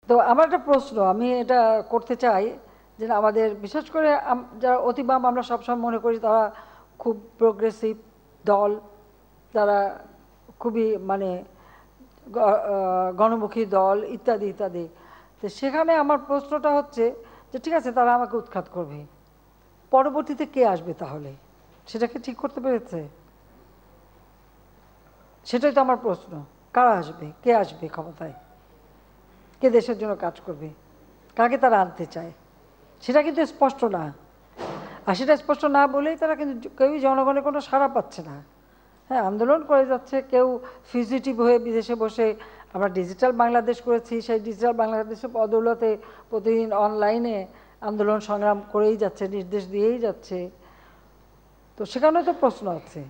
তো আমার একটা প্রশ্ন আমি এটা করতে চাই যে আমাদের বিশেষ করে যারা অতিবাম আমরা সবসময় মনে করি তারা খুব প্রোগ্রেসিভ দল, তারা খুবই মানে গণমুখী দল ইত্যাদি ইত্যাদি। তো সেখানে আমার প্রশ্নটা হচ্ছে যে ঠিক আছে তারা আমাকে উৎখাত করবে, পরবর্তীতে কে আসবে তাহলে? সেটাকে ঠিক করতে পেরেছে? সেটাই তো আমার প্রশ্ন। কারা আসবে, কে আসবে ক্ষমতায়, কে দেশের জন্য কাজ করবে, কাকে তারা আনতে চায়, সেটা কিন্তু স্পষ্ট না। আর সেটা স্পষ্ট না বলেই তারা কিন্তু কেউই জনগণের কোনো সাড়া পাচ্ছে না। হ্যাঁ, আন্দোলন করে যাচ্ছে, কেউ ফিজিটিভ হয়ে বিদেশে বসে। আমরা ডিজিটাল বাংলাদেশ করেছি, সেই ডিজিটাল বাংলাদেশের বদৌলতে প্রতিদিন অনলাইনে আন্দোলন সংগ্রাম করেই যাচ্ছে, নির্দেশ দিয়েই যাচ্ছে। তো সেখানে তো প্রশ্ন আছে।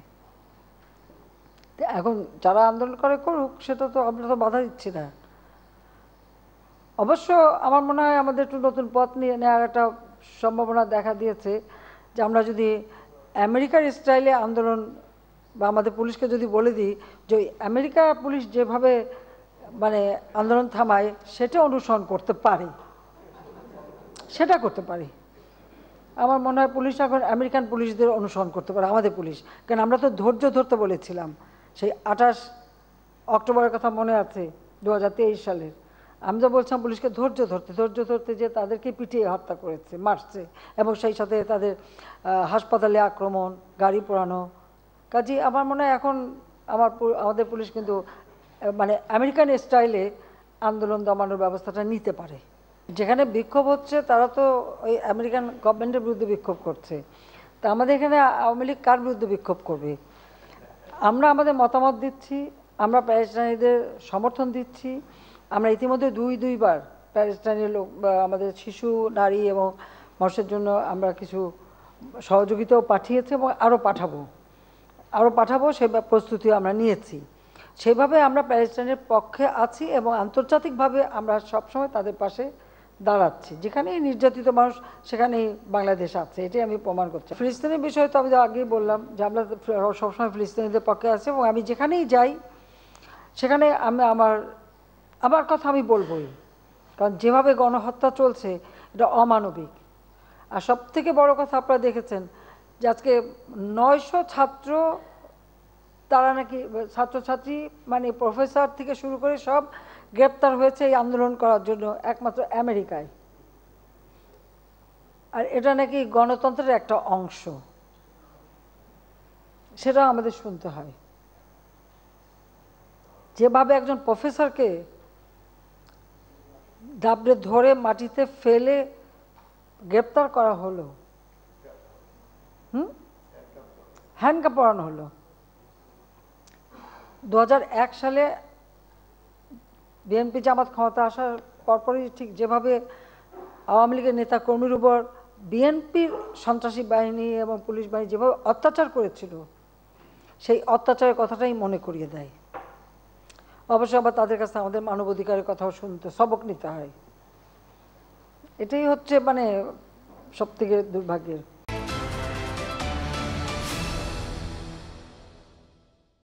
এখন যারা আন্দোলন করে করুক, সেটা তো আমরা তো বাধা দিচ্ছি না। অবশ্য আমার মনে হয় আমাদের একটু নতুন পথ নিয়ে নেওয়ার একটা সম্ভাবনা দেখা দিয়েছে যে আমরা যদি আমেরিকার স্টাইলে আন্দোলন বা আমাদের পুলিশকে যদি বলে দিই যে আমেরিকা পুলিশ যেভাবে মানে আন্দোলন থামায় সেটা অনুসরণ করতে পারে, সেটা করতে পারি। আমার মনে হয় পুলিশ এখন আমেরিকান পুলিশদের অনুসরণ করতে পারে, আমাদের পুলিশ। কারণ আমরা তো ধৈর্য ধরতে বলেছিলাম সেই 28 অক্টোবরের কথা মনে আছে 2023 সালের। আমি তো বলছিলাম পুলিশকে ধৈর্য ধরতে যে তাদেরকে পিটিয়ে হত্যা করেছে, মারছে, এবং সেই সাথে তাদের হাসপাতালে আক্রমণ, গাড়ি পোড়ানো। কাজে আমার মনে হয় এখন আমাদের পুলিশ কিন্তু মানে আমেরিকান স্টাইলে আন্দোলন দমানোর ব্যবস্থাটা নিতে পারে। যেখানে বিক্ষোভ হচ্ছে তারা তো ওই আমেরিকান গভর্নমেন্টের বিরুদ্ধে বিক্ষোভ করছে, তা আমাদের এখানে আওয়ামী লীগ কার বিরুদ্ধে বিক্ষোভ করবে? আমরা আমাদের মতামত দিচ্ছি, আমরা প্যালেস্টাইনিদের সমর্থন দিচ্ছি। আমরা ইতিমধ্যে দুইবার প্যালেস্টাইনের লোক বা আমাদের শিশু, নারী এবং মানুষের জন্য আমরা কিছু সহযোগিতাও পাঠিয়েছি এবং আরও পাঠাবো সে প্রস্তুতিও আমরা নিয়েছি। সেইভাবে আমরা প্যালেস্টাইনের পক্ষে আছি এবং আন্তর্জাতিকভাবে আমরা সবসময় তাদের পাশে দাঁড়াচ্ছি। যেখানেই নির্যাতিত মানুষ সেখানেই বাংলাদেশ আছে, এটাই আমি প্রমাণ করছি। ফিলিস্তিনের বিষয়ে তো আমি আগেই বললাম যে আমরা সবসময় ফিলিস্তিনিদের পক্ষে আছি এবং আমি যেখানেই যাই সেখানে আমি আমার কথা আমি বলবই। কারণ যেভাবে গণহত্যা চলছে এটা অমানবিক। আর সবথেকে বড় কথা আপনারা দেখেছেন যে আজকে 900 ছাত্র, তারা নাকি ছাত্রছাত্রী মানে প্রফেসর থেকে শুরু করে সব গ্রেপ্তার হয়েছে এই আন্দোলন করার জন্য একমাত্র আমেরিকায়। আর এটা নাকি গণতন্ত্রের একটা অংশ, সেটা আমাদের শুনতে হয়। যেভাবে একজন প্রফেসরকে দাবড়ে ধরে মাটিতে ফেলে গ্রেপ্তার করা হলো, হ্যান্ডকাপ পরানো হলো। 2001 সালে বিএনপি জামাত ক্ষমতা আসার পরপরই ঠিক যেভাবে আওয়ামী লীগের নেতা কর্মীর উপর বিএনপির সন্ত্রাসী বাহিনী এবং পুলিশ বাহিনী যেভাবে অত্যাচার করেছিল, সেই অত্যাচারের কথাটাই মনে করিয়ে দেয়। অবশ্য আবার তাদের কাছে আমাদের মানবাধিকারের কথাও শুনতে, সবক নিতে হয়। এটাই হচ্ছে মানে সবথেকে দুর্ভাগ্যের।